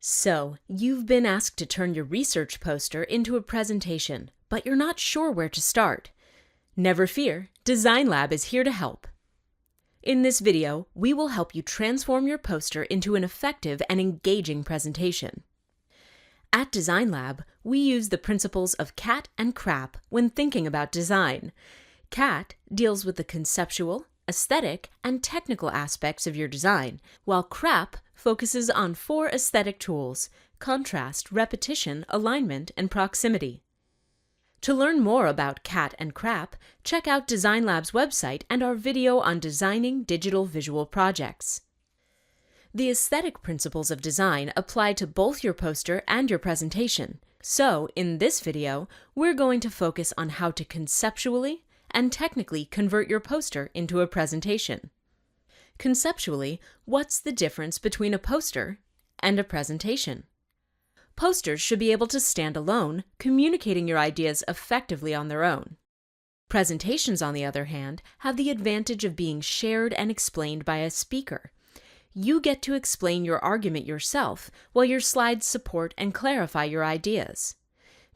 So, you've been asked to turn your research poster into a presentation, but you're not sure where to start. Never fear, DesignLab is here to help. In this video, we will help you transform your poster into an effective and engaging presentation. At DesignLab, we use the principles of CAT and CRAP when thinking about design. CAT deals with the conceptual, aesthetic, and technical aspects of your design, while CRAP focuses on 4 aesthetic tools: contrast, repetition, alignment, and proximity. To learn more about CAT and CRAP, check out DesignLab's website and our video on designing digital visual projects. The aesthetic principles of design apply to both your poster and your presentation. So, in this video, we're going to focus on how to conceptually and technically convert your poster into a presentation. Conceptually, what's the difference between a poster and a presentation? Posters should be able to stand alone, communicating your ideas effectively on their own. Presentations, on the other hand, have the advantage of being shared and explained by a speaker. You get to explain your argument yourself, while your slides support and clarify your ideas.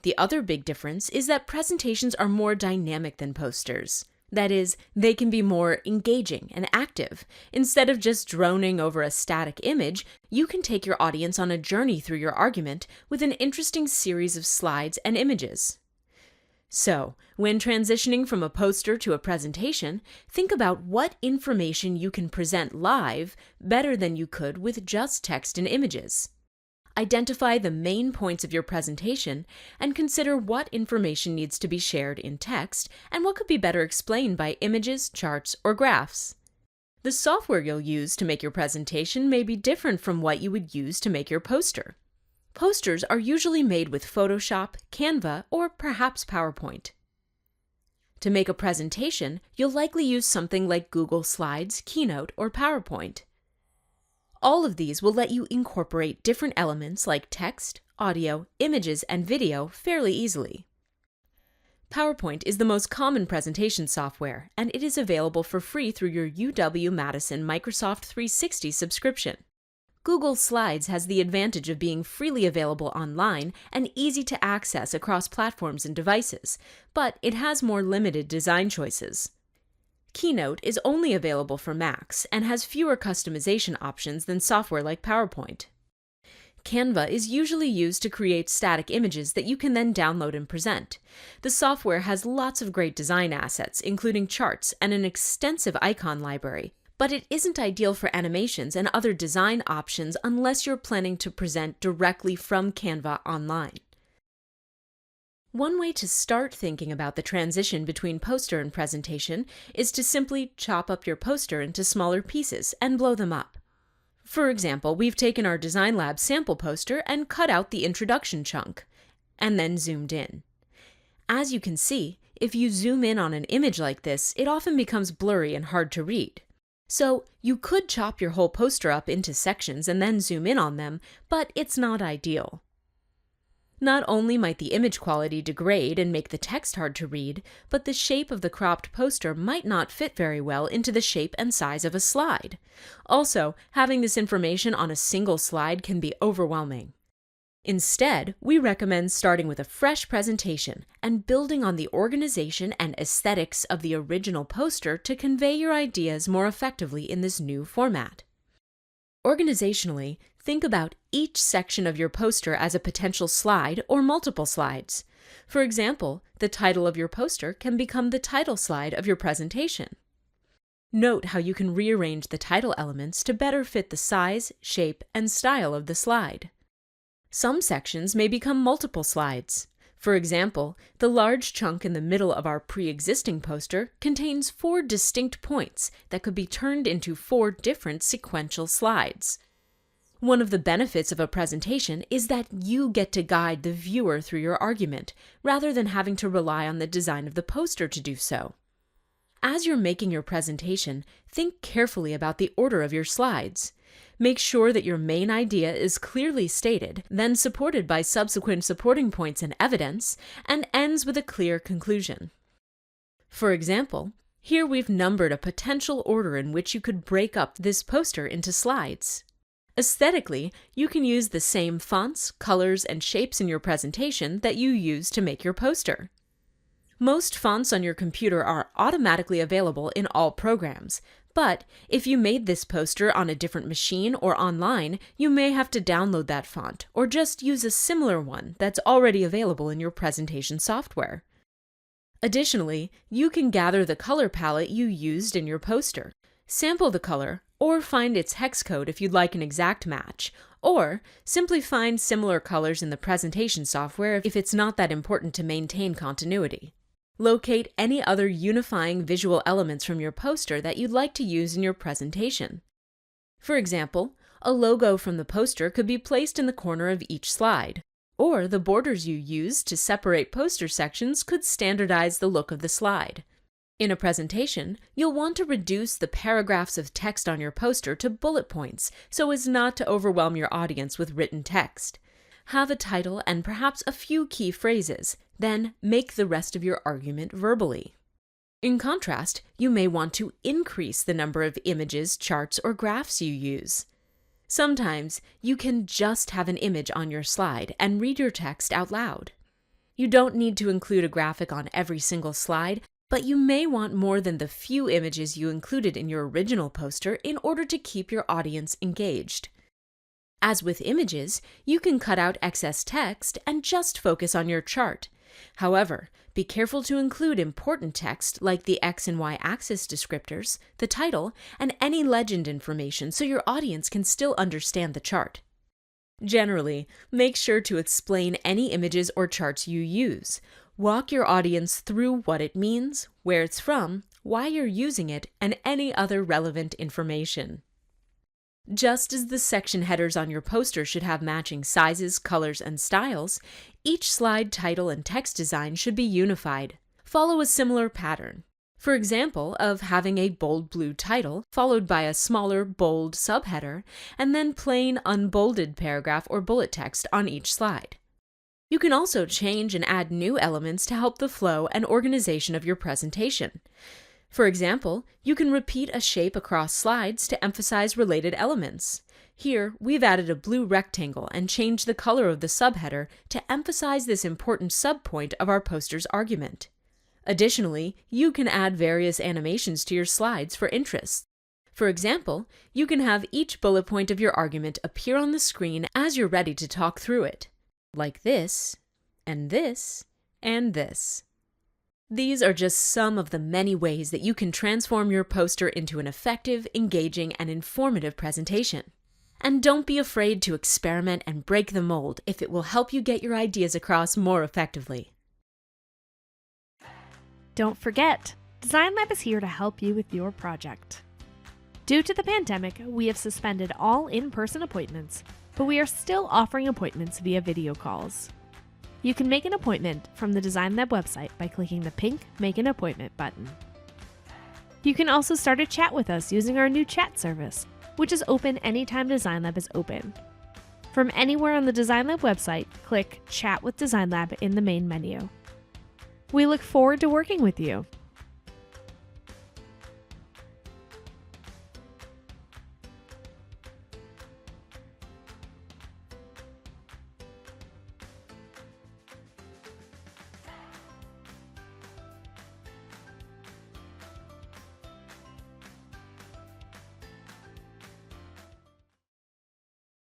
The other big difference is that presentations are more dynamic than posters. That is, they can be more engaging and active. Instead of just droning over a static image, you can take your audience on a journey through your argument with an interesting series of slides and images. So, when transitioning from a poster to a presentation, think about what information you can present live better than you could with just text and images. Identify the main points of your presentation and consider what information needs to be shared in text and what could be better explained by images, charts, or graphs. The software you'll use to make your presentation may be different from what you would use to make your poster. Posters are usually made with Photoshop, Canva, or perhaps PowerPoint. To make a presentation, you'll likely use something like Google Slides, Keynote, or PowerPoint. All of these will let you incorporate different elements like text, audio, images, and video fairly easily. PowerPoint is the most common presentation software, and it is available for free through your UW-Madison Microsoft 360 subscription. Google Slides has the advantage of being freely available online and easy to access across platforms and devices, but it has more limited design choices. Keynote is only available for Macs and has fewer customization options than software like PowerPoint. Canva is usually used to create static images that you can then download and present. The software has lots of great design assets, including charts and an extensive icon library, but it isn't ideal for animations and other design options unless you're planning to present directly from Canva online. One way to start thinking about the transition between poster and presentation is to simply chop up your poster into smaller pieces and blow them up. For example, we've taken our DesignLab sample poster and cut out the introduction chunk, and then zoomed in. As you can see, if you zoom in on an image like this, it often becomes blurry and hard to read. So, you could chop your whole poster up into sections and then zoom in on them, but it's not ideal. Not only might the image quality degrade and make the text hard to read, but the shape of the cropped poster might not fit very well into the shape and size of a slide. Also, having this information on a single slide can be overwhelming. Instead, we recommend starting with a fresh presentation and building on the organization and aesthetics of the original poster to convey your ideas more effectively in this new format. Organizationally, think about each section of your poster as a potential slide or multiple slides. For example, the title of your poster can become the title slide of your presentation. Note how you can rearrange the title elements to better fit the size, shape, and style of the slide. Some sections may become multiple slides. For example, the large chunk in the middle of our pre-existing poster contains 4 distinct points that could be turned into 4 different sequential slides. One of the benefits of a presentation is that you get to guide the viewer through your argument, rather than having to rely on the design of the poster to do so. As you're making your presentation, think carefully about the order of your slides. Make sure that your main idea is clearly stated, then supported by subsequent supporting points and evidence, and ends with a clear conclusion. For example, here we've numbered a potential order in which you could break up this poster into slides. Aesthetically, you can use the same fonts, colors, and shapes in your presentation that you use to make your poster. Most fonts on your computer are automatically available in all programs, but if you made this poster on a different machine or online, you may have to download that font or just use a similar one that's already available in your presentation software. Additionally, you can gather the color palette you used in your poster, sample the color, or find its hex code if you'd like an exact match, or simply find similar colors in the presentation software if it's not that important to maintain continuity. Locate any other unifying visual elements from your poster that you'd like to use in your presentation. For example, a logo from the poster could be placed in the corner of each slide, or the borders you use to separate poster sections could standardize the look of the slide. In a presentation, you'll want to reduce the paragraphs of text on your poster to bullet points so as not to overwhelm your audience with written text. Have a title and perhaps a few key phrases, then make the rest of your argument verbally. In contrast, you may want to increase the number of images, charts, or graphs you use. Sometimes, you can just have an image on your slide and read your text out loud. You don't need to include a graphic on every single slide, but you may want more than the few images you included in your original poster in order to keep your audience engaged. As with images, you can cut out excess text and just focus on your chart. However, be careful to include important text like the X and Y axis descriptors, the title, and any legend information so your audience can still understand the chart. Generally, make sure to explain any images or charts you use. Walk your audience through what it means, where it's from, why you're using it, and any other relevant information. Just as the section headers on your poster should have matching sizes, colors, and styles, each slide title and text design should be unified. Follow a similar pattern. For example, of having a bold blue title, followed by a smaller, bold subheader, and then plain unbolded paragraph or bullet text on each slide. You can also change and add new elements to help the flow and organization of your presentation. For example, you can repeat a shape across slides to emphasize related elements. Here, we've added a blue rectangle and changed the color of the subheader to emphasize this important subpoint of our poster's argument. Additionally, you can add various animations to your slides for interest. For example, you can have each bullet point of your argument appear on the screen as you're ready to talk through it, like this, and this, and this. These are just some of the many ways that you can transform your poster into an effective, engaging, and informative presentation. And don't be afraid to experiment and break the mold if it will help you get your ideas across more effectively. Don't forget, DesignLab is here to help you with your project. Due to the pandemic, we have suspended all in-person appointments, but we are still offering appointments via video calls. You can make an appointment from the DesignLab website by clicking the pink Make an Appointment button. You can also start a chat with us using our new chat service, which is open anytime DesignLab is open. From anywhere on the DesignLab website, click Chat with DesignLab in the main menu. We look forward to working with you.